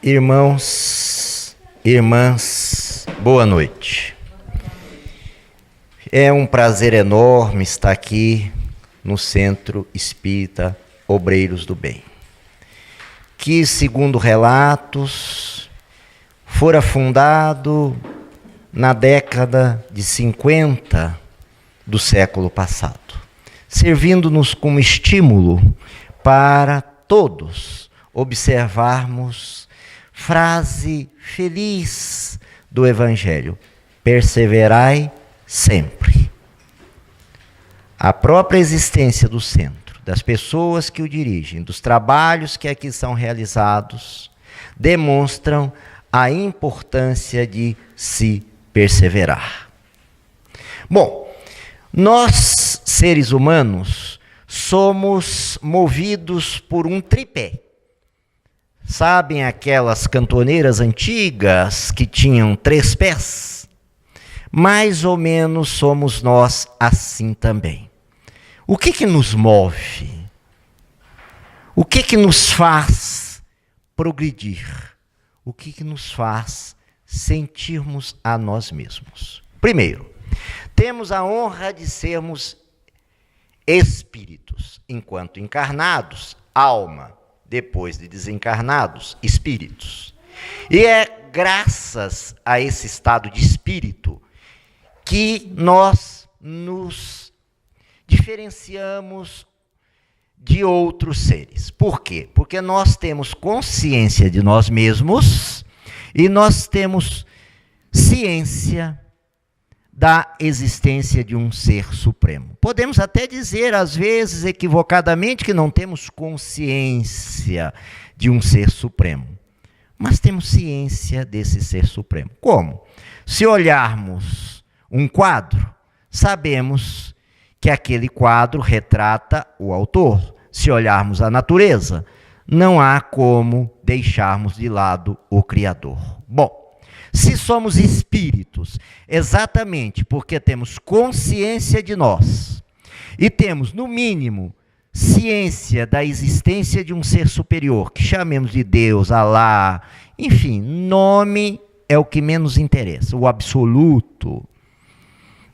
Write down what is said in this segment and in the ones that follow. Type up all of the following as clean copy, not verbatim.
Irmãos, irmãs, boa noite. É um prazer enorme estar aqui no Centro Espírita Obreiros do Bem, que, segundo relatos, fora fundado na década de 50 do século passado, servindo-nos como estímulo para todos observarmos frase feliz do Evangelho: perseverai sempre. A própria existência do centro, das pessoas que o dirigem, dos trabalhos que aqui são realizados, demonstram a importância de se perseverar. Bom, nós, seres humanos, somos movidos por um tripé. Sabem aquelas cantoneiras antigas que tinham 3 pés? Mais ou menos somos nós assim também. O que nos move? O que nos faz progredir? O que nos faz sentirmos a nós mesmos? Primeiro, temos a honra de sermos espíritos, enquanto encarnados, alma. Depois de desencarnados, espíritos. E é graças a esse estado de espírito que nós nos diferenciamos de outros seres. Por quê? Porque nós temos consciência de nós mesmos e nós temos ciência da existência de um ser supremo. Podemos até dizer, às vezes, equivocadamente, que não temos consciência de um ser supremo. Mas temos ciência desse ser supremo. Como? Se olharmos um quadro, sabemos que aquele quadro retrata o autor. Se olharmos a natureza, não há como deixarmos de lado o Criador. Bom, se somos espíritos, exatamente porque temos consciência de nós e temos, no mínimo, ciência da existência de um ser superior, que chamemos de Deus, Alá, enfim, nome é o que menos interessa, o absoluto,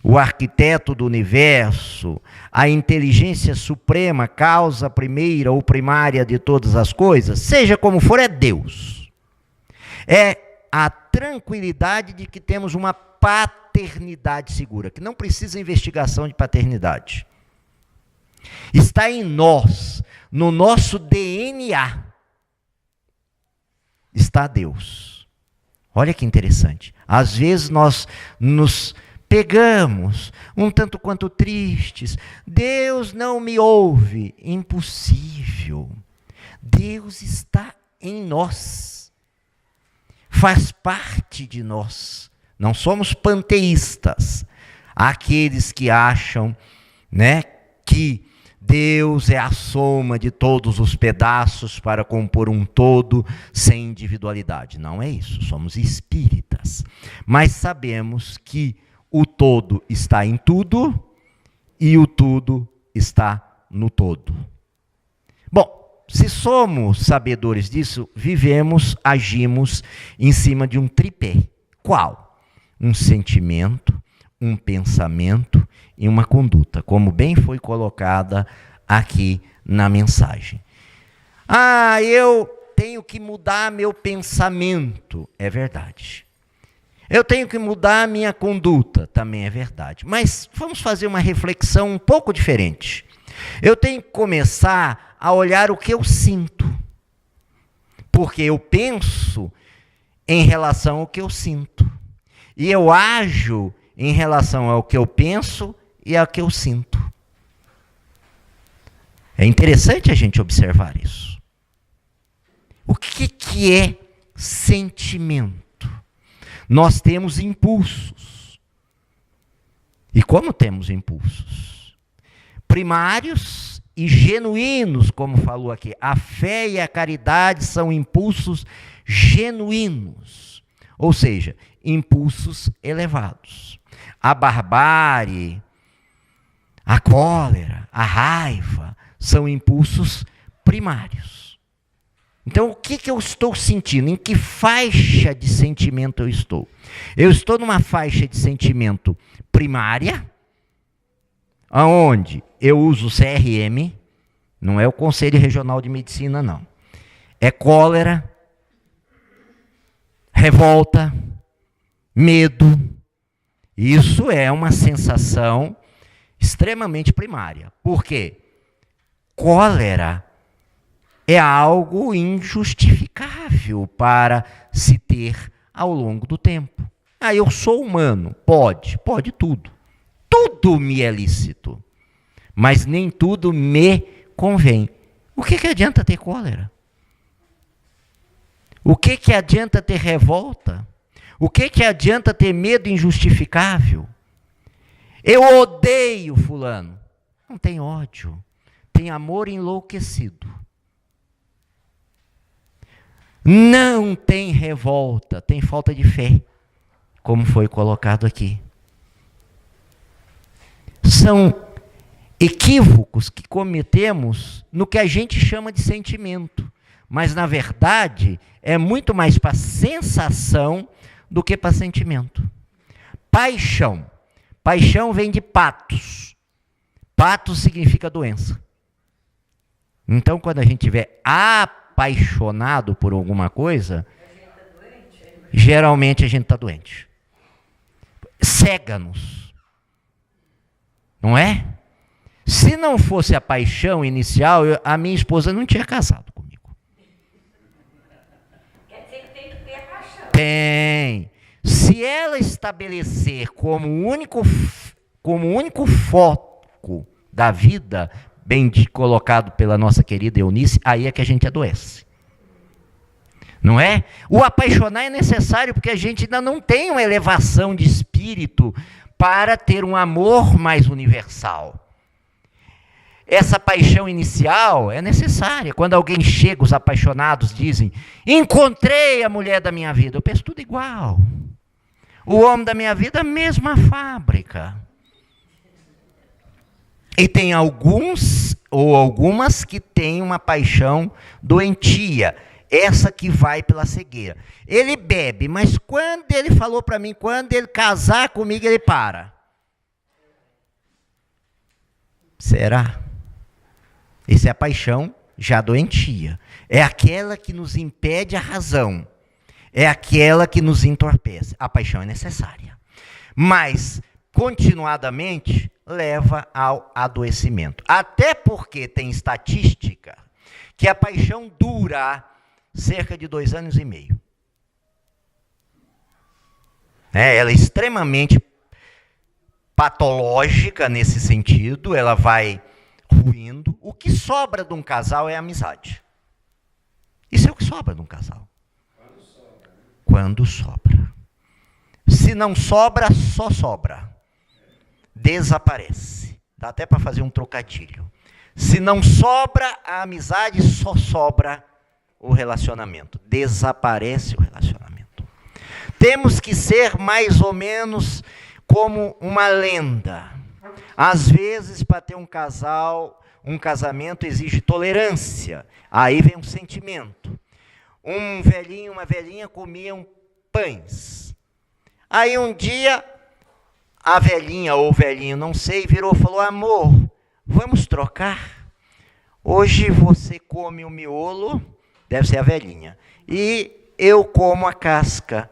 o arquiteto do universo, a inteligência suprema, causa primeira ou primária de todas as coisas, seja como for, é Deus. É a tranquilidade de que temos uma paternidade segura, que não precisa investigação de paternidade. Está em nós, no nosso DNA, está Deus. Olha que interessante. Às vezes nós nos pegamos um tanto quanto tristes. Deus não me ouve. Impossível. Deus está em nós. Faz parte de nós. Não somos panteístas. Aqueles que acham, que Deus é a soma de todos os pedaços para compor um todo sem individualidade. Não é isso. Somos espíritas. Mas sabemos que o todo está em tudo e o tudo está no todo. Bom, se somos sabedores disso, vivemos, agimos em cima de um tripé. Qual? Um sentimento, um pensamento e uma conduta, como bem foi colocada aqui na mensagem. Eu tenho que mudar meu pensamento. É verdade. Eu tenho que mudar a minha conduta. Também é verdade. Mas vamos fazer uma reflexão um pouco diferente. Eu tenho que começar a olhar o que eu sinto. Porque eu penso em relação ao que eu sinto. E eu ajo em relação ao que eu penso e ao que eu sinto. É interessante a gente observar isso. O que é sentimento? Nós temos impulsos. E como temos impulsos? Primários e genuínos, como falou aqui. A fé e a caridade são impulsos genuínos, ou seja, impulsos elevados. A barbárie, a cólera, a raiva são impulsos primários. Então, o que eu estou sentindo? Em que faixa de sentimento eu estou? Eu estou numa faixa de sentimento primária, aonde eu uso o CRM, não é o Conselho Regional de Medicina, não. É cólera, revolta, medo. Isso é uma sensação extremamente primária. Por quê? Cólera é algo injustificável para se ter ao longo do tempo. Ah, eu sou humano. Pode tudo. Tudo me é lícito. Mas nem tudo me convém. O que adianta ter cólera? O que adianta ter revolta? O que adianta ter medo injustificável? Eu odeio fulano. Não tem ódio. Tem amor enlouquecido. Não tem revolta, tem falta de fé, como foi colocado aqui. São equívocos que cometemos no que a gente chama de sentimento, mas na verdade é muito mais para sensação do que para sentimento. Paixão. Paixão vem de patos. Patos significa doença. Então, quando a gente tiver apaixonado por alguma coisa, geralmente a gente está doente. Cega-nos. Não é? Se não fosse a paixão inicial, a minha esposa não tinha casado comigo. Quer dizer que tem que ter a paixão. Tem. Se ela estabelecer como único foco da vida, bem colocado pela nossa querida Eunice, aí é que a gente adoece. Não é? O apaixonar é necessário porque a gente ainda não tem uma elevação de espírito para ter um amor mais universal. Essa paixão inicial é necessária. Quando alguém chega, os apaixonados dizem, encontrei a mulher da minha vida. Eu penso tudo igual. O homem da minha vida, a mesma fábrica. E tem alguns ou algumas que têm uma paixão doentia. Essa que vai pela cegueira. Ele bebe, mas quando ele falou para mim, quando ele casar comigo, ele para. Será? Essa é a paixão já doentia. É aquela que nos impede a razão. É aquela que nos entorpece. A paixão é necessária. Mas, continuadamente, leva ao adoecimento. Até porque tem estatística que a paixão dura cerca de 2 anos e meio. Ela é extremamente patológica nesse sentido, ela vai ruindo. O que sobra de um casal é a amizade. Isso é o que sobra de um casal. Quando sobra. Se não sobra, só sobra. Desaparece. Dá até para fazer um trocadilho. Se não sobra a amizade, só sobra o relacionamento. Desaparece o relacionamento. Temos que ser mais ou menos como uma lenda. Às vezes, para ter um casamento exige tolerância. Aí vem um sentimento. Um velhinho, uma velhinha comiam pães. Aí um dia, a velhinha ou o velhinho, não sei, virou e falou, amor, vamos trocar? Hoje você come o miolo, deve ser a velhinha, e eu como a casca.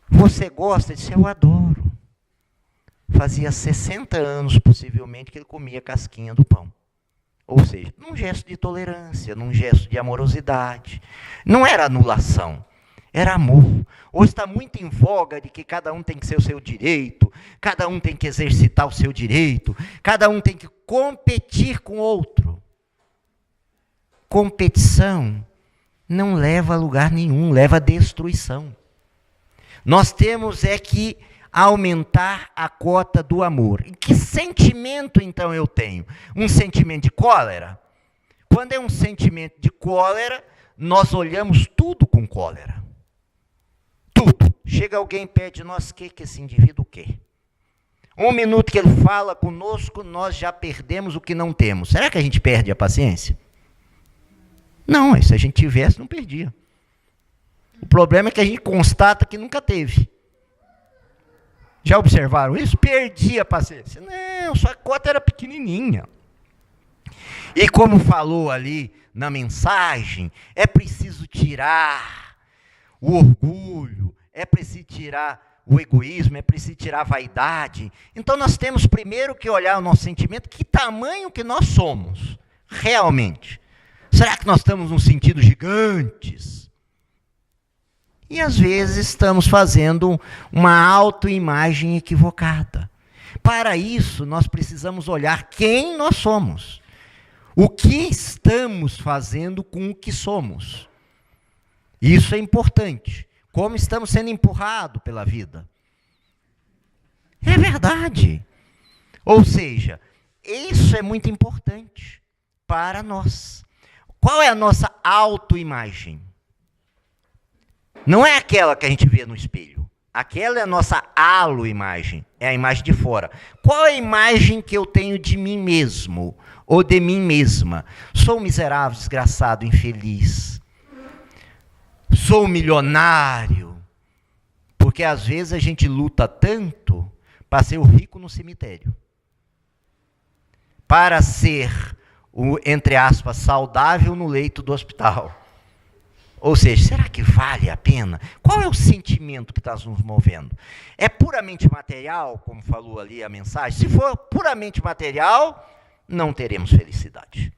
Você gosta? Eu disse, eu adoro. Fazia 60 anos, possivelmente, que ele comia a casquinha do pão. Ou seja, num gesto de tolerância, num gesto de amorosidade. Não era anulação, era amor. Hoje está muito em voga de que cada um tem que ser o seu direito, cada um tem que exercitar o seu direito, cada um tem que competir com o outro. Competição não leva a lugar nenhum, leva a destruição. Nós temos que aumentar a cota do amor. E que sentimento, então, eu tenho? Um sentimento de cólera? Quando é um sentimento de cólera, nós olhamos tudo com cólera. Tudo. Chega alguém perto de nós, que esse indivíduo quer? 1 minuto que ele fala conosco, nós já perdemos o que não temos. Será que a gente perde a paciência? Não, se a gente tivesse, não perdia. O problema é que a gente constata que nunca teve. Já observaram isso? Perdia a paciência. Não, sua cota era pequenininha. E como falou ali na mensagem, é preciso tirar o orgulho, é preciso tirar o egoísmo, é preciso tirar a vaidade. Então nós temos primeiro que olhar o nosso sentimento, que tamanho que nós somos, realmente. Será que nós estamos num sentido gigantes? E às vezes estamos fazendo uma autoimagem equivocada. Para isso, nós precisamos olhar quem nós somos. O que estamos fazendo com o que somos. Isso é importante. Como estamos sendo empurrados pela vida. É verdade. Ou seja, isso é muito importante para nós. Qual é a nossa autoimagem? Não é aquela que a gente vê no espelho. Aquela é a nossa haloimagem. É a imagem de fora. Qual é a imagem que eu tenho de mim mesmo? Ou de mim mesma? Sou miserável, desgraçado, infeliz. Sou milionário. Porque às vezes a gente luta tanto para ser o rico no cemitério. Para ser o, entre aspas, saudável no leito do hospital. Ou seja, será que vale a pena? Qual é o sentimento que está nos movendo? É puramente material, como falou ali a mensagem? Se for puramente material, não teremos felicidade.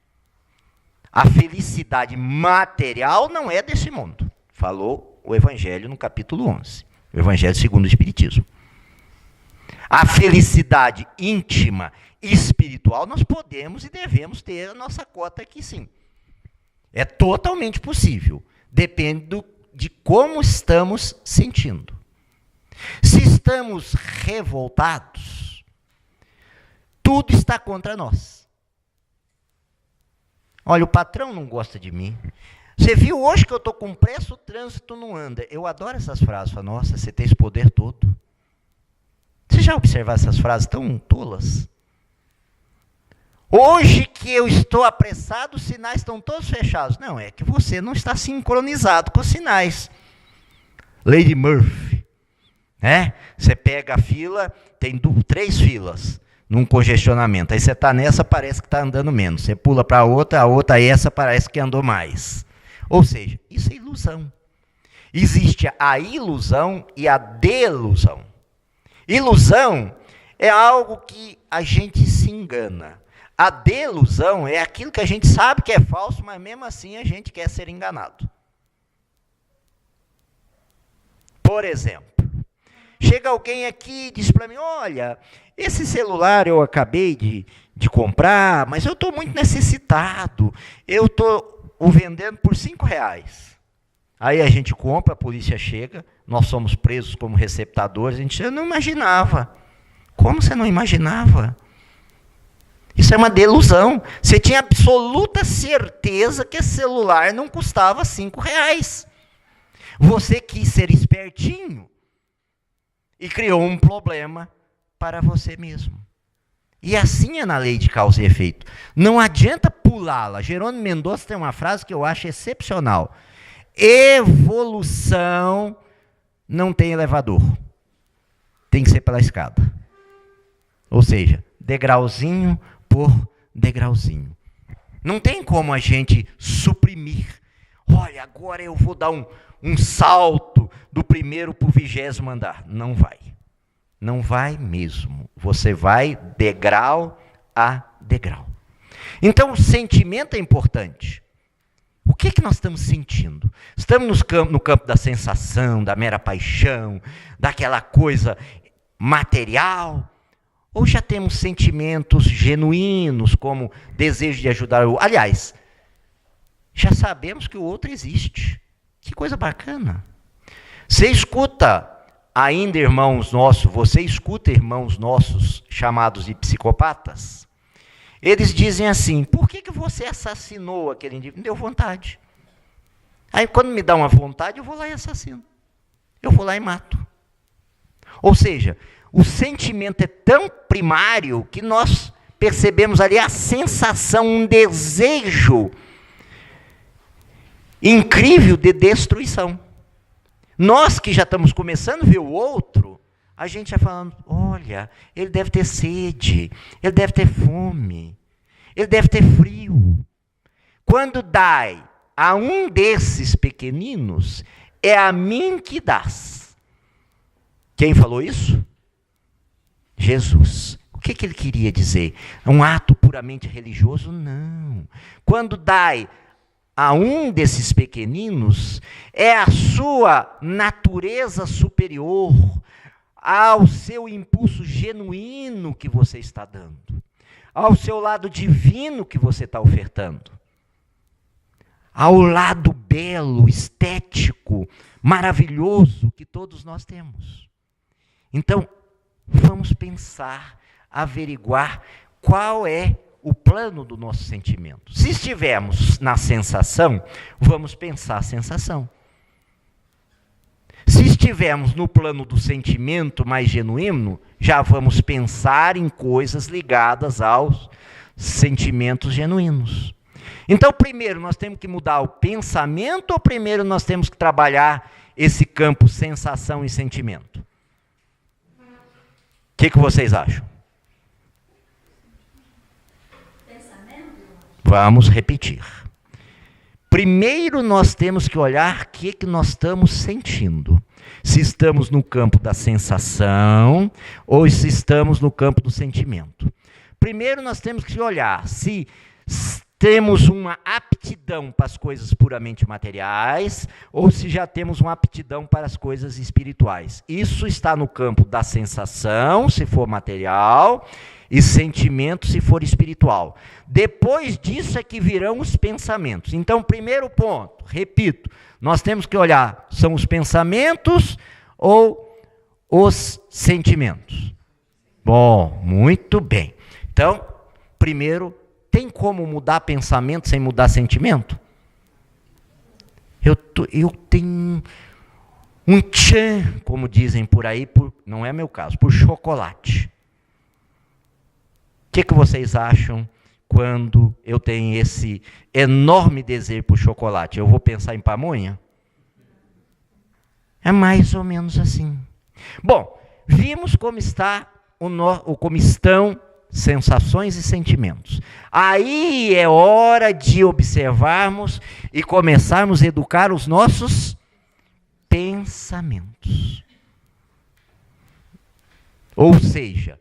A felicidade material não é desse mundo. Falou o Evangelho no capítulo 11. O Evangelho segundo o Espiritismo. A felicidade íntima e espiritual, nós podemos e devemos ter a nossa cota aqui sim. É totalmente possível. Depende de como estamos sentindo. Se estamos revoltados, tudo está contra nós. Olha, o patrão não gosta de mim. Você viu hoje que eu estou com pressa, o trânsito não anda. Eu adoro essas frases. Falo, nossa, você tem esse poder todo. Você já observaram essas frases tão tolas? Hoje que eu estou apressado, os sinais estão todos fechados. Não, é que você não está sincronizado com os sinais. Lei de Murphy. Né? Você pega a fila, tem 3 filas num congestionamento. Aí você está nessa, parece que está andando menos. Você pula para a outra, essa parece que andou mais. Ou seja, isso é ilusão. Existe a ilusão e a delusão. Ilusão é algo que a gente se engana. A delusão é aquilo que a gente sabe que é falso, mas mesmo assim a gente quer ser enganado. Por exemplo, chega alguém aqui e diz para mim, olha, esse celular eu acabei de comprar, mas eu estou muito necessitado, eu estou o vendendo por R$5. Aí a gente compra, a polícia chega, nós somos presos como receptadores, a gente diz, eu não imaginava. Como você não imaginava? Isso é uma delusão. Você tinha absoluta certeza que esse celular não custava R$5. Você quis ser espertinho e criou um problema para você mesmo. E assim é na lei de causa e efeito. Não adianta pulá-la. Jerônimo Mendonça tem uma frase que eu acho excepcional. Evolução não tem elevador. Tem que ser pela escada. Ou seja, degrauzinho por degrauzinho. Não tem como a gente suprimir. Olha, agora eu vou dar um salto do 1º para o 20º andar. Não vai. Não vai mesmo. Você vai degrau a degrau. Então, o sentimento é importante. O que é que nós estamos sentindo? Estamos no campo da sensação, da mera paixão, daquela coisa material? Ou já temos sentimentos genuínos, como desejo de ajudar o outro? Aliás, já sabemos que o outro existe. Que coisa bacana. Você escuta ainda, irmãos nossos, você escuta irmãos nossos chamados de psicopatas? Eles dizem assim, por que você assassinou aquele indivíduo? Me deu vontade. Aí quando me dá uma vontade, eu vou lá e assassino. Eu vou lá e mato. Ou seja, o sentimento é tão primário que nós percebemos ali a sensação, um desejo incrível de destruição. Nós que já estamos começando a ver o outro, a gente já falando, olha, ele deve ter sede, ele deve ter fome, ele deve ter frio. Quando dai a um desses pequeninos, é a mim que dás. Quem falou isso? Jesus. O que ele queria dizer? Um ato puramente religioso? Não. Quando dai a um desses pequeninos, é a sua natureza superior, ao seu impulso genuíno que você está dando, ao seu lado divino que você está ofertando, ao lado belo, estético, maravilhoso que todos nós temos. Então, vamos pensar, averiguar qual é o plano do nosso sentimento. Se estivermos na sensação, vamos pensar a sensação. Se estivermos no plano do sentimento mais genuíno, já vamos pensar em coisas ligadas aos sentimentos genuínos. Então, primeiro nós temos que mudar o pensamento ou primeiro nós temos que trabalhar esse campo sensação e sentimento? O que vocês acham? Vamos repetir. Primeiro nós temos que olhar o que nós estamos sentindo. Se estamos no campo da sensação ou se estamos no campo do sentimento. Primeiro nós temos que olhar se temos uma aptidão para as coisas puramente materiais ou se já temos uma aptidão para as coisas espirituais. Isso está no campo da sensação, se for material, e sentimento, se for espiritual. Depois disso é que virão os pensamentos. Então, primeiro ponto, repito, nós temos que olhar, são os pensamentos ou os sentimentos? Bom, muito bem. Então, primeiro, tem como mudar pensamento sem mudar sentimento? Eu tenho um tchan, como dizem por aí, não é meu caso, por chocolate. O que vocês acham quando eu tenho esse enorme desejo por chocolate? Eu vou pensar em pamonha? É mais ou menos assim. Bom, vimos como como estão sensações e sentimentos. Aí é hora de observarmos e começarmos a educar os nossos pensamentos. Ou seja,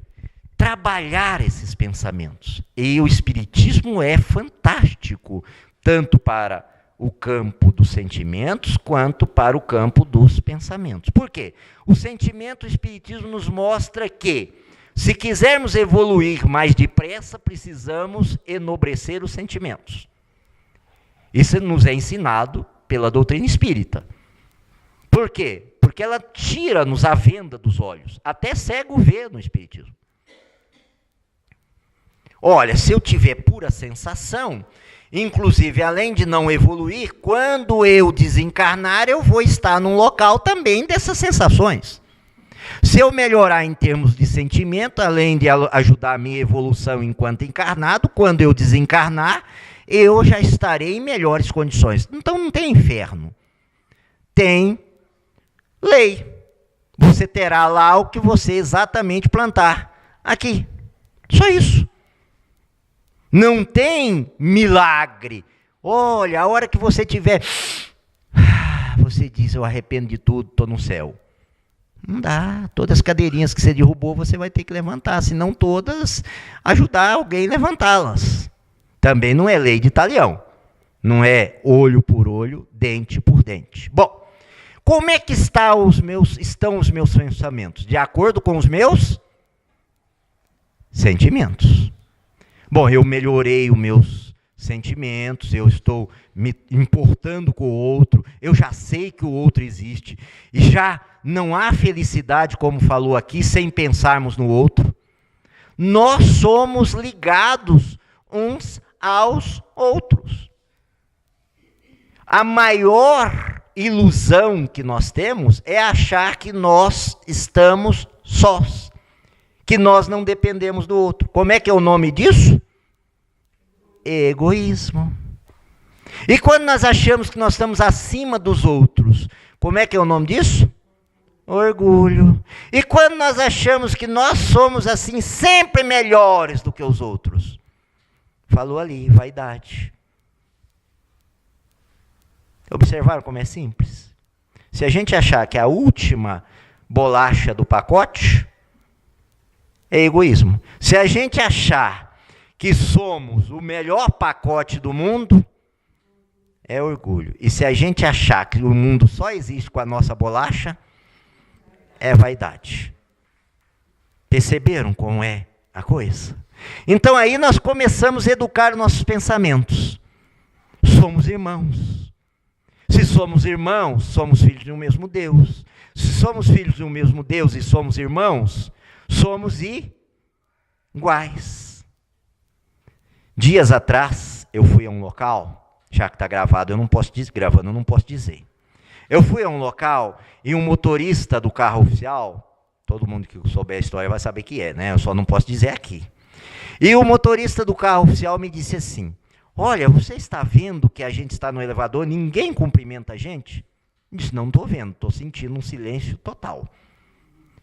trabalhar esses pensamentos. E o Espiritismo é fantástico, tanto para o campo dos sentimentos, quanto para o campo dos pensamentos. Por quê? O sentimento, o Espiritismo nos mostra que, se quisermos evoluir mais depressa, precisamos enobrecer os sentimentos. Isso nos é ensinado pela doutrina espírita. Por quê? Porque ela tira-nos a venda dos olhos. Até cego vê no Espiritismo. Olha, se eu tiver pura sensação, inclusive além de não evoluir, quando eu desencarnar, eu vou estar num local também dessas sensações. Se eu melhorar em termos de sentimento, além de ajudar a minha evolução enquanto encarnado, quando eu desencarnar, eu já estarei em melhores condições. Então não tem inferno. Tem lei. Você terá lá o que você exatamente plantar. Aqui. Só isso. Não tem milagre. Olha, a hora que você tiver... Você diz, eu arrependo de tudo, estou no céu. Não dá. Todas as cadeirinhas que você derrubou, você vai ter que levantar. Se não todas, ajudar alguém a levantá-las. Também não é lei de talião. Não é olho por olho, dente por dente. Bom, como é que estão os meus pensamentos? De acordo com os meus sentimentos. Bom, eu melhorei os meus sentimentos, eu estou me importando com o outro, eu já sei que o outro existe, e já não há felicidade, como falou aqui, sem pensarmos no outro. Nós somos ligados uns aos outros. A maior ilusão que nós temos é achar que nós estamos sós, que nós não dependemos do outro. Como é que é o nome disso? Egoísmo. E quando nós achamos que nós estamos acima dos outros, como é que é o nome disso? Orgulho. E quando nós achamos que nós somos assim sempre melhores do que os outros, falou ali, vaidade. Observaram como é simples? Se a gente achar que a última bolacha do pacote é egoísmo. Se a gente achar que somos o melhor pacote do mundo, é orgulho. E se a gente achar que o mundo só existe com a nossa bolacha, é vaidade. Perceberam como é a coisa? Então aí nós começamos a educar nossos pensamentos. Somos irmãos. Se somos irmãos, somos filhos de um mesmo Deus. Se somos filhos de um mesmo Deus e somos irmãos, somos iguais. Dias atrás, eu fui a um local, já que está gravado, eu não posso dizer. Eu fui a um local e um motorista do carro oficial, todo mundo que souber a história vai saber que é, né? Eu só não posso dizer aqui. E o motorista do carro oficial me disse assim: olha, você está vendo que a gente está no elevador, ninguém cumprimenta a gente? Eu disse, não estou vendo, estou sentindo um silêncio total.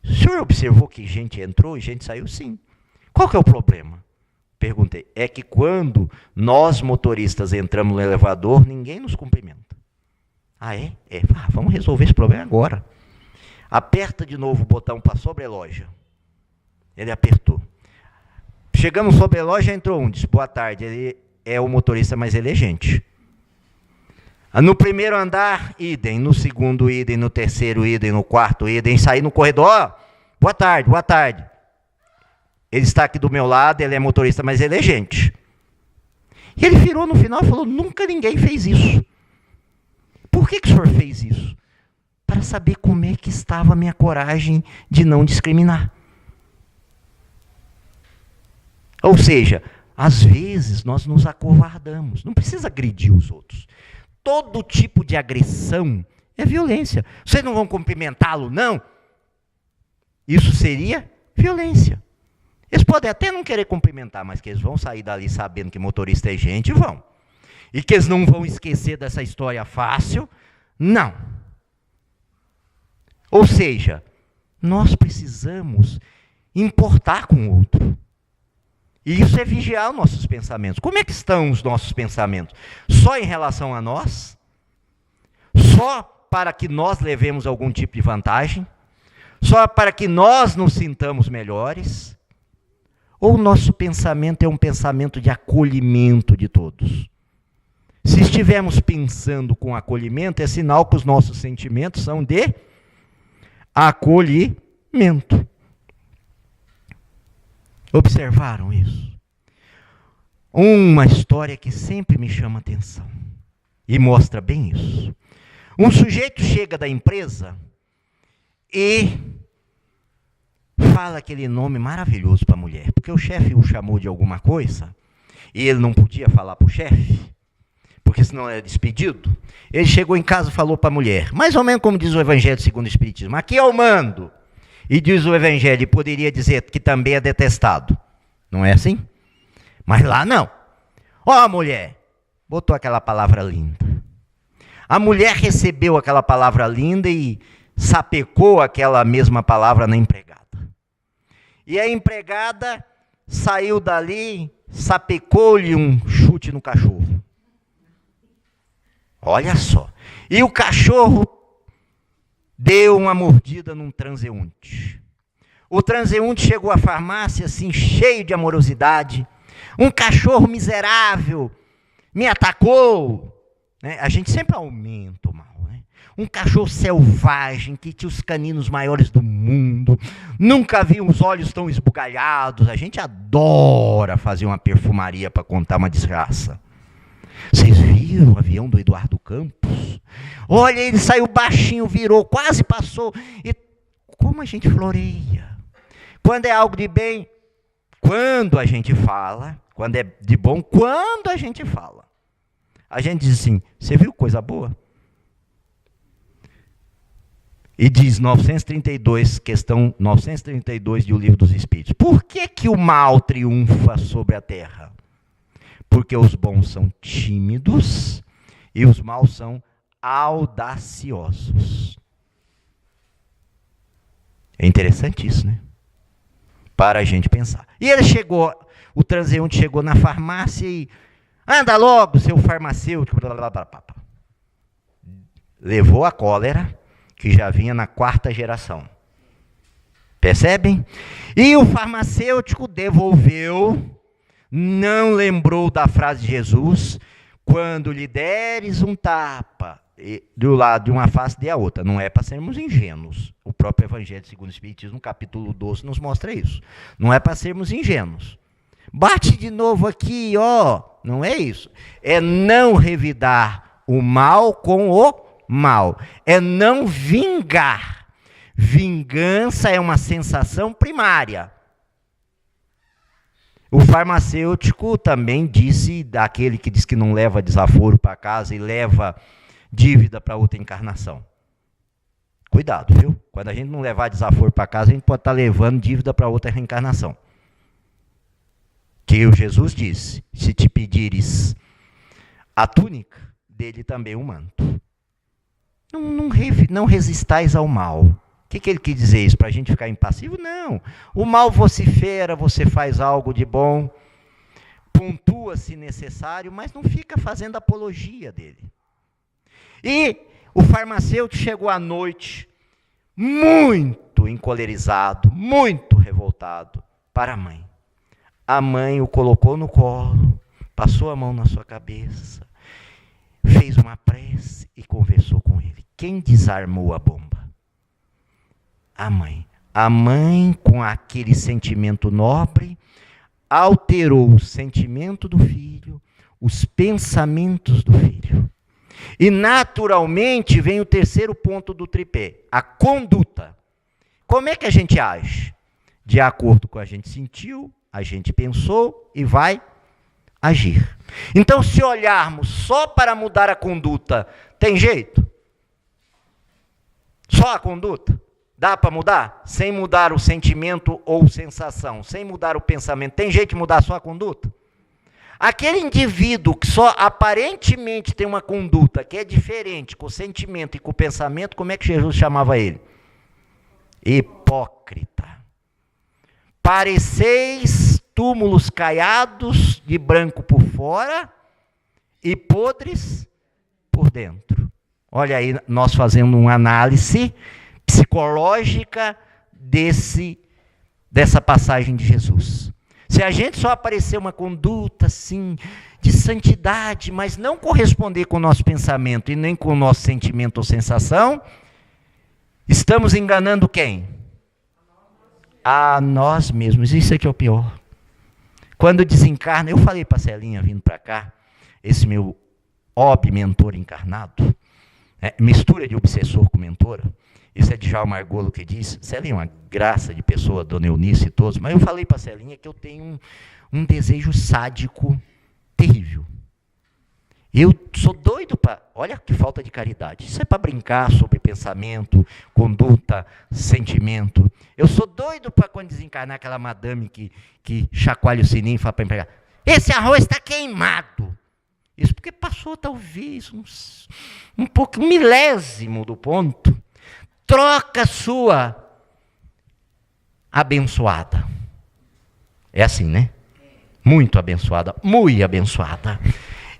O senhor observou que gente entrou e gente saiu? Sim. Qual que é o problema? Perguntei. É que quando nós motoristas entramos no elevador, ninguém nos cumprimenta. Ah, é? É. Vamos resolver esse problema agora. Aperta de novo o botão para sobreloja. Ele apertou. Chegamos sobre a loja, entrou um, disse, boa tarde, ele é o motorista, mas ele é gente. No primeiro andar, idem, no segundo, idem, no terceiro, idem, no quarto, idem, sair no corredor, boa tarde, boa tarde. Ele está aqui do meu lado, ele é motorista, mas ele é gente. E ele virou no final e falou, nunca ninguém fez isso. Por que o senhor fez isso? Para saber como é que estava a minha coragem de não discriminar. Ou seja, às vezes nós nos acovardamos. Não precisa agredir os outros. Todo tipo de agressão é violência. Vocês não vão cumprimentá-lo, não? Isso seria violência. Eles podem até não querer cumprimentar, mas que eles vão sair dali sabendo que motorista é gente, vão. E que eles não vão esquecer dessa história fácil, não. Ou seja, nós precisamos importar com o outro. E isso é vigiar os nossos pensamentos. Como é que estão os nossos pensamentos? Só em relação a nós? Só para que nós levemos algum tipo de vantagem? Só para que nós nos sintamos melhores? Ou o nosso pensamento é um pensamento de acolhimento de todos? Se estivermos pensando com acolhimento, é sinal que os nossos sentimentos são de acolhimento. Observaram isso? Uma história que sempre me chama atenção e mostra bem isso. Um sujeito chega da empresa e fala aquele nome maravilhoso para a mulher, porque o chefe o chamou de alguma coisa e ele não podia falar para o chefe, porque senão era despedido. Ele chegou em casa e falou para a mulher, mais ou menos como diz o Evangelho segundo o Espiritismo, aqui eu mando. E diz o Evangelho, e poderia dizer que também é detestado. Não é assim? Mas lá não. Ó, mulher, botou aquela palavra linda. A mulher recebeu aquela palavra linda e sapecou aquela mesma palavra na empregada. E a empregada saiu dali, sapecou-lhe um chute no cachorro. Olha só. E o cachorro deu uma mordida num transeunte. O transeunte chegou à farmácia assim, cheio de amorosidade. Um cachorro miserável me atacou. Né? A gente sempre aumenta o mal. Né? Um cachorro selvagem que tinha os caninos maiores do mundo. Nunca vi uns olhos tão esbugalhados. A gente adora fazer uma perfumaria para contar uma desgraça. Vocês viram o avião do Eduardo Campos? Olha, ele saiu baixinho, virou, quase passou. E como a gente floreia. Quando é algo de bem, quando a gente fala. Quando é de bom, quando a gente fala. A gente diz assim, você viu coisa boa? E diz 932, questão 932 do Livro dos Espíritos. Por que que o mal triunfa sobre a terra? Porque os bons são tímidos e os maus são audaciosos. É interessante isso, né? Para a gente pensar. E ele chegou, o transeunte chegou na farmácia e... Anda logo, seu farmacêutico. Blá, blá, blá, blá. Levou a cólera, que já vinha na 4ª geração. Percebem? E o farmacêutico devolveu, não lembrou da frase de Jesus, quando lhe deres um tapa, do lado de uma face dê a outra. Não é para sermos ingênuos. O próprio Evangelho segundo o Espiritismo, capítulo 12, nos mostra isso. Não é para sermos ingênuos. Bate de novo aqui, ó. Não é isso. É não revidar o mal com o mal. É não vingar. Vingança é uma sensação primária. O farmacêutico também disse, daquele que diz que não leva desaforo para casa e leva dívida para outra encarnação. Cuidado, viu? Quando a gente não levar desaforo para casa, a gente pode estar levando dívida para outra reencarnação. Que o Jesus disse, se te pedires a túnica, dele também o manto. Não resistais ao mal. O que ele quis dizer isso? Para a gente ficar impassivo? Não. O mal vocifera, você faz algo de bom, pontua se necessário, mas não fica fazendo apologia dele. E o farmacêutico chegou à noite muito encolerizado, muito revoltado para a mãe. A mãe o colocou no colo, passou a mão na sua cabeça, fez uma prece e conversou com ele. Quem desarmou a bomba? A mãe. A mãe, com aquele sentimento nobre, alterou o sentimento do filho, os pensamentos do filho. E naturalmente vem o terceiro ponto do tripé, a conduta. Como é que a gente age? De acordo com o que a gente sentiu, a gente pensou e vai agir. Então, se olharmos só para mudar a conduta, tem jeito? Só a conduta? Dá para mudar? Sem mudar o sentimento ou sensação, sem mudar o pensamento, tem jeito de mudar só a conduta? Aquele indivíduo que só aparentemente tem uma conduta que é diferente com o sentimento e com o pensamento, como é que Jesus chamava ele? Hipócrita. Pareceis túmulos caiados, de branco por fora e podres por dentro. Olha aí, nós fazendo uma análise psicológica dessa passagem de Jesus. Se a gente só aparecer uma conduta assim, de santidade, mas não corresponder com o nosso pensamento e nem com o nosso sentimento ou sensação, estamos enganando quem? A nós mesmos. Isso é que é o pior. Quando desencarna, eu falei para a Celinha vindo para cá, esse meu mentor encarnado, mistura de obsessor com mentora, isso é de Djalma Argolo que diz. Celinha é uma graça de pessoa, Dona Eunice e todos, mas eu falei para a Celinha que eu tenho um desejo sádico terrível. Eu sou doido para... Olha que falta de caridade. Isso é para brincar sobre pensamento, conduta, sentimento. Eu sou doido para quando desencarnar aquela madame que chacoalha o sininho e fala para a empregada: esse arroz está queimado. Isso porque passou talvez um pouco, um milésimo do ponto. Troca sua abençoada. É assim, né? Muito abençoada, muito abençoada.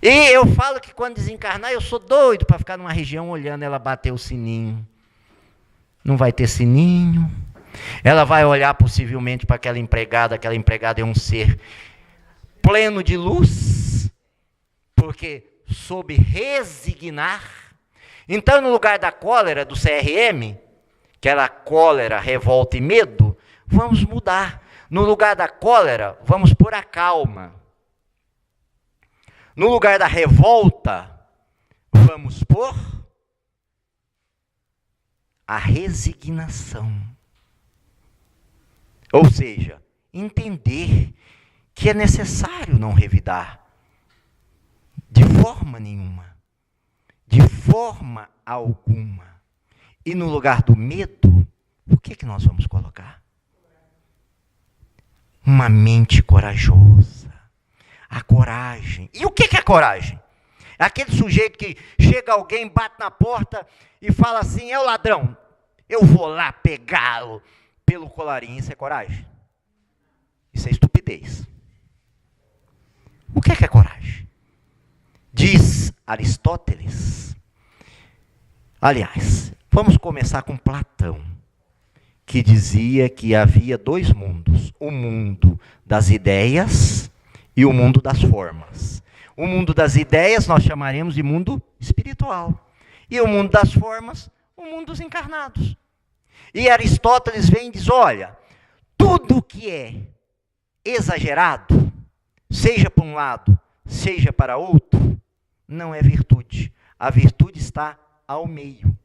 E eu falo que quando desencarnar, eu sou doido para ficar numa região olhando ela bater o sininho. Não vai ter sininho. Ela vai olhar possivelmente para aquela empregada é um ser pleno de luz, porque soube resignar. Então, no lugar da cólera, do CRM, aquela cólera, revolta e medo, vamos mudar. No lugar da cólera, vamos pôr a calma. No lugar da revolta, vamos pôr a resignação. Ou seja, entender que é necessário não revidar. De forma nenhuma. De forma alguma. E no lugar do medo, o que nós vamos colocar? Uma mente corajosa. A coragem. E o que é coragem? Aquele sujeito que chega alguém, bate na porta e fala assim, é o ladrão, eu vou lá pegá-lo pelo colarinho. Isso é coragem? Isso é estupidez. O que é coragem? Diz Aristóteles. Aliás, vamos começar com Platão, que dizia que havia dois mundos, o mundo das ideias e o mundo das formas. O mundo das ideias nós chamaremos de mundo espiritual. E o mundo das formas, o mundo dos encarnados. E Aristóteles vem e diz, olha, tudo que é exagerado, seja para um lado, seja para outro, não é virtude. A virtude está ao meio.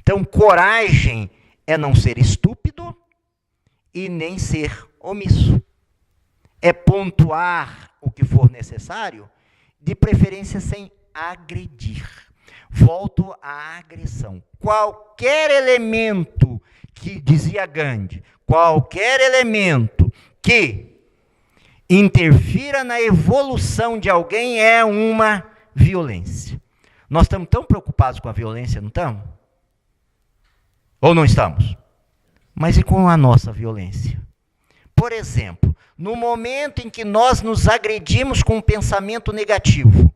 Então, coragem é não ser estúpido e nem ser omisso. É pontuar o que for necessário, de preferência sem agredir. Volto à agressão. Qualquer elemento que, dizia Gandhi, qualquer elemento que interfira na evolução de alguém é uma violência. Nós estamos tão preocupados com a violência, não estamos? Ou não estamos? Mas e com a nossa violência? Por exemplo, no momento em que nós nos agredimos com um pensamento negativo, o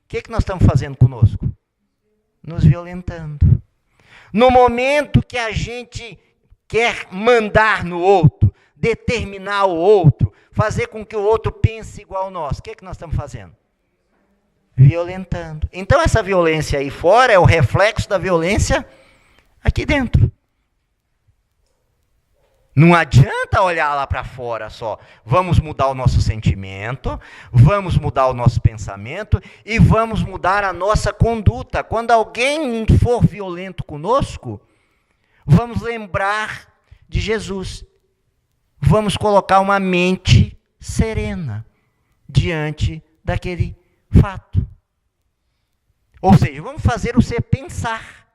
que nós estamos fazendo conosco? Nos violentando. No momento que a gente quer mandar no outro, determinar o outro, fazer com que o outro pense igual a nós, o que nós estamos fazendo? Violentando. Então essa violência aí fora é o reflexo da violência aqui dentro. Não adianta olhar lá para fora só. Vamos mudar o nosso sentimento, vamos mudar o nosso pensamento e vamos mudar a nossa conduta. Quando alguém for violento conosco, vamos lembrar de Jesus. Vamos colocar uma mente serena diante daquele fato. Ou seja, vamos fazer o ser pensar.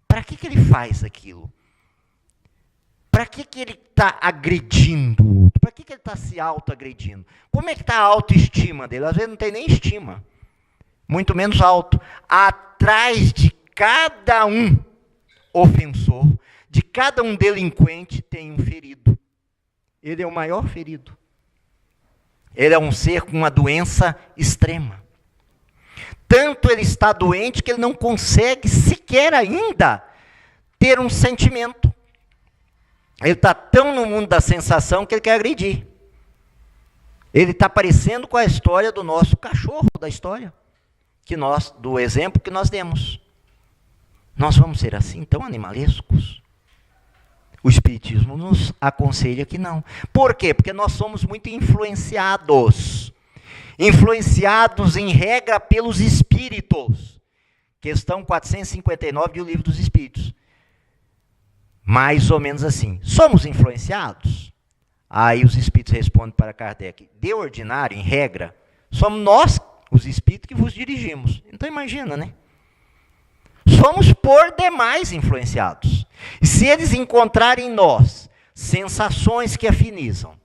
Para que ele faz aquilo? Para que ele está agredindo? Para que ele está se auto-agredindo? Como é que está a autoestima dele? Às vezes não tem nem estima. Muito menos auto. Atrás de cada um ofensor, de cada um delinquente, tem um ferido. Ele é o maior ferido. Ele é um ser com uma doença extrema. Tanto ele está doente que ele não consegue sequer ainda ter um sentimento. Ele está tão no mundo da sensação que ele quer agredir. Ele está parecendo com a história do nosso cachorro, da história, do exemplo que nós demos. Nós vamos ser assim, tão animalescos? O Espiritismo nos aconselha que não. Por quê? Porque nós somos muito influenciados. Influenciados, em regra, pelos espíritos. Questão 459 do Livro dos Espíritos. Mais ou menos assim. Somos influenciados? Aí os espíritos respondem para Kardec. De ordinário, em regra, somos nós, os espíritos, que vos dirigimos. Então imagina, né? Somos por demais influenciados. E se eles encontrarem em nós sensações que afinizam,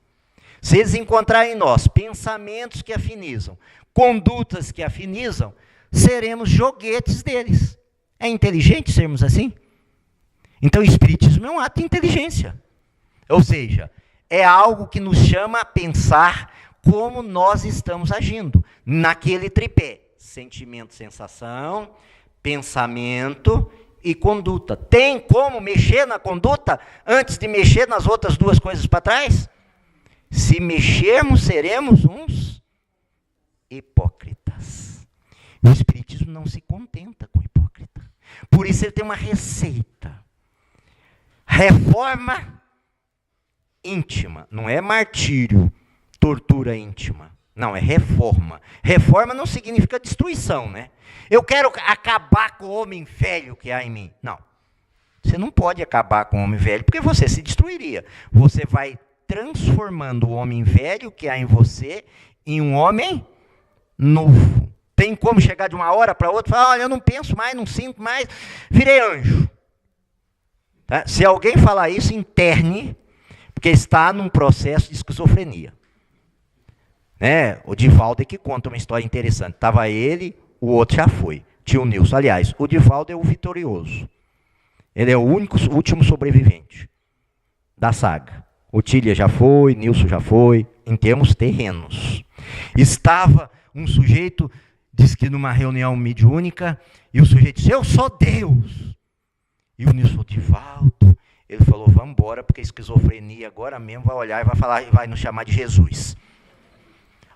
se eles encontrarem em nós pensamentos que afinizam, condutas que afinizam, seremos joguetes deles. É inteligente sermos assim? Então o Espiritismo é um ato de inteligência. Ou seja, é algo que nos chama a pensar como nós estamos agindo. Naquele tripé. Sentimento, sensação, pensamento e conduta. Tem como mexer na conduta antes de mexer nas outras duas coisas para trás? Se mexermos, seremos uns hipócritas. O Espiritismo não se contenta com hipócrita. Por isso ele tem uma receita. Reforma íntima. Não é martírio, tortura íntima. Não, é reforma. Reforma não significa destruição, né? Eu quero acabar com o homem velho que há em mim. Não. Você não pode acabar com o homem velho, porque você se destruiria. Você vai transformando o homem velho que há em você em um homem novo. Tem como chegar de uma hora para outra e falar, olha, eu não penso mais, não sinto mais, virei anjo. Tá? Se alguém falar isso, interne, porque está num processo de esquizofrenia. Né? O Divaldo é que conta uma história interessante. Estava ele, o outro já foi. Tio Nilson. Aliás, o Divaldo é o vitorioso. Ele é o último sobrevivente da saga. O Tília já foi, Nilson já foi, em termos terrenos. Estava um sujeito, disse que numa reunião mediúnica, e o sujeito disse, eu sou Deus. E o Nilson, Divaldo, ele falou, vamos embora, porque a esquizofrenia agora mesmo vai olhar e vai falar, vai nos chamar de Jesus.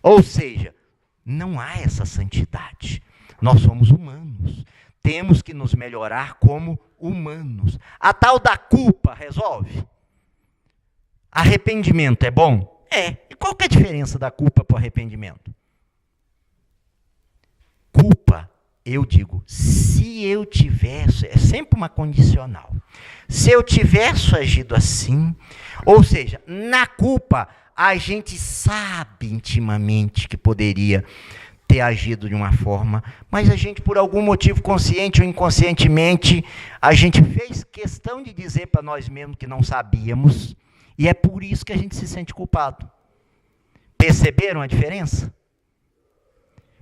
Ou seja, não há essa santidade. Nós somos humanos. Temos que nos melhorar como humanos. A tal da culpa resolve? Arrependimento é bom? É. E qual que é a diferença da culpa para o arrependimento? Culpa, eu digo, se eu tivesse, é sempre uma condicional. Se eu tivesse agido assim, ou seja, na culpa, a gente sabe intimamente que poderia ter agido de uma forma, mas a gente, por algum motivo, consciente ou inconscientemente, a gente fez questão de dizer para nós mesmos que não sabíamos, e é por isso que a gente se sente culpado. Perceberam a diferença?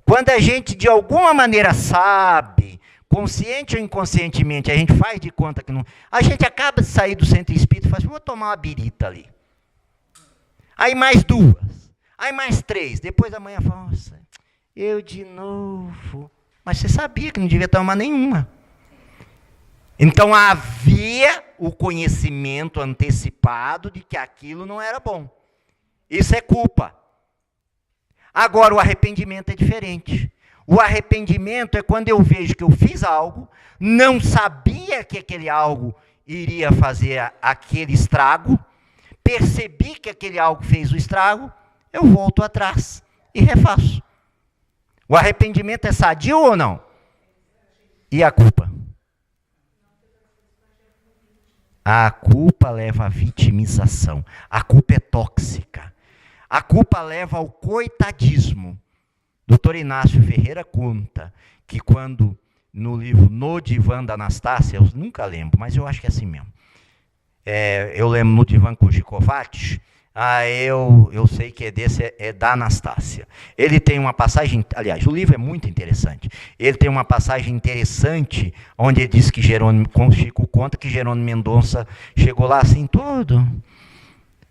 Quando a gente, de alguma maneira, sabe, consciente ou inconscientemente, a gente faz de conta que não... A gente acaba de sair do centro espírita e fala assim, vou tomar uma birita ali. Aí mais 2, aí mais 3, depois da manhã fala, nossa, eu de novo. Mas você sabia que não devia tomar nenhuma. Então havia o conhecimento antecipado de que aquilo não era bom. Isso é culpa. Agora o arrependimento é diferente. O arrependimento é quando eu vejo que eu fiz algo, não sabia que aquele algo iria fazer aquele estrago, percebi que aquele algo fez o estrago, eu volto atrás e refaço. O arrependimento é sadio ou não? E a culpa? A culpa leva à vitimização. A culpa é tóxica. A culpa leva ao coitadismo. Dr. Inácio Ferreira conta que quando, no livro No Divã da Anastácia, eu nunca lembro, mas eu acho que é assim mesmo. Eu lembro no Divã com Gicovati, eu sei que é da Anastácia. Ele tem uma passagem, aliás, o livro é muito interessante. Ele tem uma passagem interessante, onde ele diz que Chico conta que Jerônimo Mendonça chegou lá assim, todo.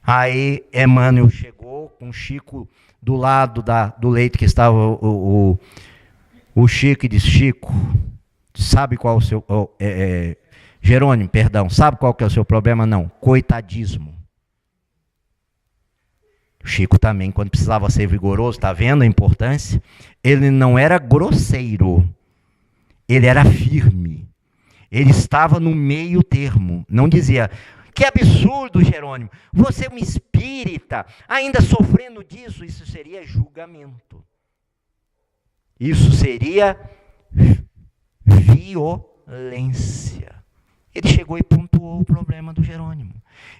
Aí Emmanuel chegou com Chico do lado do leito que estava o Chico, e disse, Chico, sabe qual é o seu... Jerônimo, perdão, sabe qual que é o seu problema? Não, coitadismo. O Chico também, quando precisava ser vigoroso, está vendo a importância? Ele não era grosseiro, ele era firme. Ele estava no meio termo, não dizia... Que absurdo, Jerônimo, você é um espírita, ainda sofrendo disso, isso seria julgamento. Isso seria violência. Ele chegou e pontuou o problema do Jerônimo.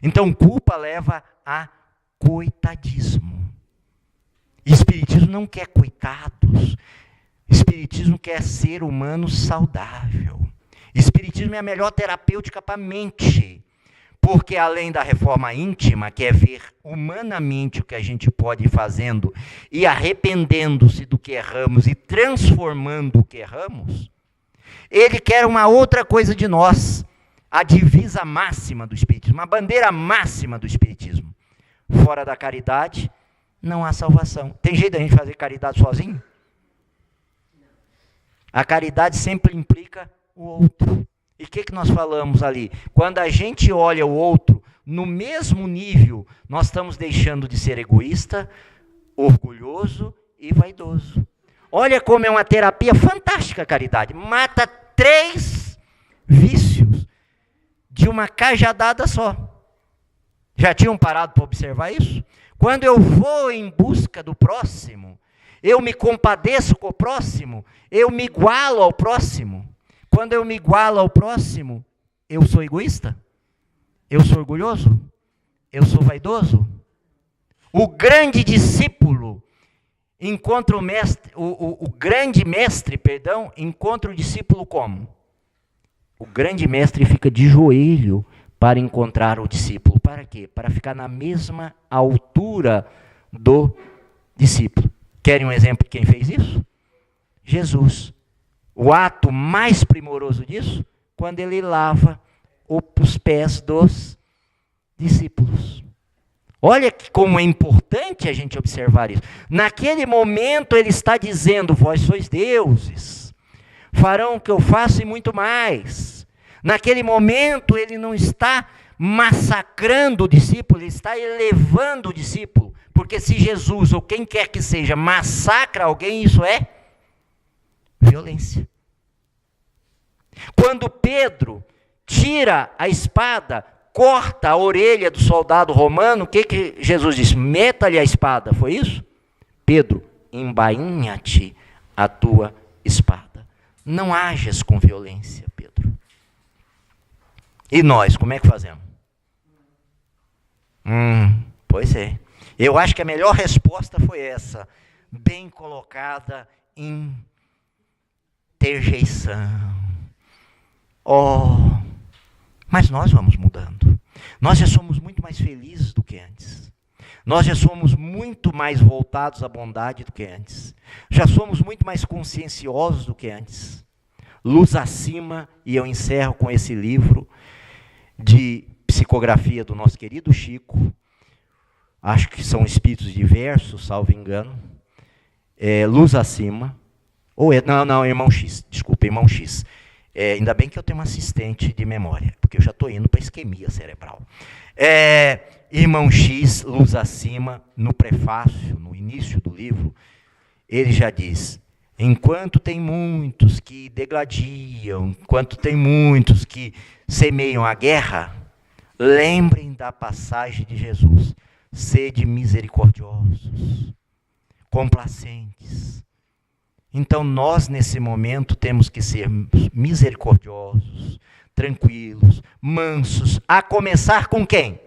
Então, culpa leva a coitadismo. Espiritismo não quer coitados. Espiritismo quer ser humano saudável. Espiritismo é a melhor terapêutica para a mente. Porque além da reforma íntima, que é ver humanamente o que a gente pode ir fazendo e arrependendo-se do que erramos e transformando o que erramos, ele quer uma outra coisa de nós, a divisa máxima do Espiritismo, a bandeira máxima do Espiritismo. Fora da caridade, não há salvação. Tem jeito da gente fazer caridade sozinho? A caridade sempre implica o outro. E o que nós falamos ali? Quando a gente olha o outro, no mesmo nível, nós estamos deixando de ser egoísta, orgulhoso e vaidoso. Olha como é uma terapia fantástica a caridade. Mata 3 vícios de uma cajadada só. Já tinham parado para observar isso? Quando eu vou em busca do próximo, eu me compadeço com o próximo, eu me igualo ao próximo. Quando eu me igualo ao próximo, eu sou egoísta? Eu sou orgulhoso? Eu sou vaidoso? O grande discípulo encontra o mestre, o grande mestre, encontra o discípulo como? O grande mestre fica de joelho para encontrar o discípulo. Para quê? Para ficar na mesma altura do discípulo. Querem um exemplo de quem fez isso? Jesus. O ato mais primoroso disso, quando ele lava os pés dos discípulos. Olha como é importante a gente observar isso. Naquele momento ele está dizendo, vós sois deuses, farão o que eu faço e muito mais. Naquele momento ele não está massacrando o discípulo, ele está elevando o discípulo. Porque se Jesus, ou quem quer que seja, massacra alguém, isso é violência. Quando Pedro tira a espada, corta a orelha do soldado romano, o que Jesus disse? Meta-lhe a espada, foi isso? Pedro, embainha-te a tua espada. Não hajas com violência, Pedro. E nós, como é que fazemos? Pois é. Eu acho que a melhor resposta foi essa, bem colocada, interjeição. Mas nós vamos mudando. Nós já somos muito mais felizes do que antes. Nós já somos muito mais voltados à bondade do que antes. Já somos muito mais conscienciosos do que antes. Luz acima, e eu encerro com esse livro de psicografia do nosso querido Chico. Acho que são espíritos diversos, salvo engano. Luz acima. Não, irmão X. Desculpa, irmão X. Ainda bem que eu tenho um assistente de memória, porque eu já estou indo para a isquemia cerebral. Irmão X, Luz Acima, no prefácio, no início do livro, ele já diz, enquanto tem muitos que degladiam, enquanto tem muitos que semeiam a guerra, lembrem da passagem de Jesus, sede misericordiosos, complacentes. Então, nós, nesse momento, temos que ser misericordiosos, tranquilos, mansos, a começar com quem?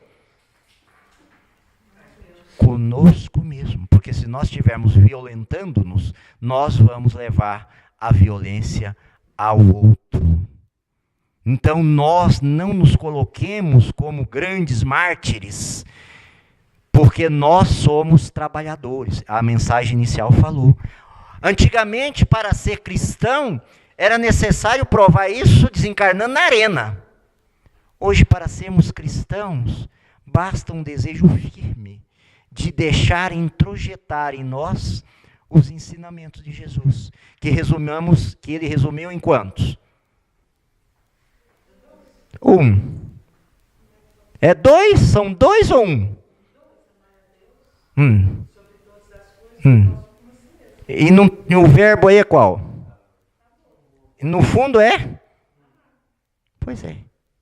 Conosco mesmo, porque se nós estivermos violentando-nos, nós vamos levar a violência ao outro. Então, nós não nos coloquemos como grandes mártires, porque nós somos trabalhadores. A mensagem inicial falou. Antigamente, para ser cristão, era necessário provar isso desencarnando na arena. Hoje, para sermos cristãos, basta um desejo firme de deixar introjetar em nós os ensinamentos de Jesus, que ele resumiu em quantos? 1. É 2? São 2 ou 1? E o verbo aí é qual? No fundo é? Pois é.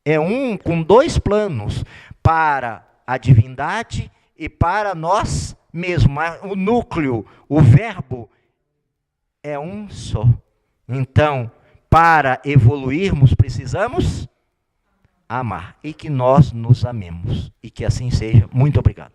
É um com 2 planos, para a divindade e para nós mesmos. O núcleo, o verbo, é um só. Então, para evoluirmos, precisamos amar. E que nós nos amemos. E que assim seja. Muito obrigado.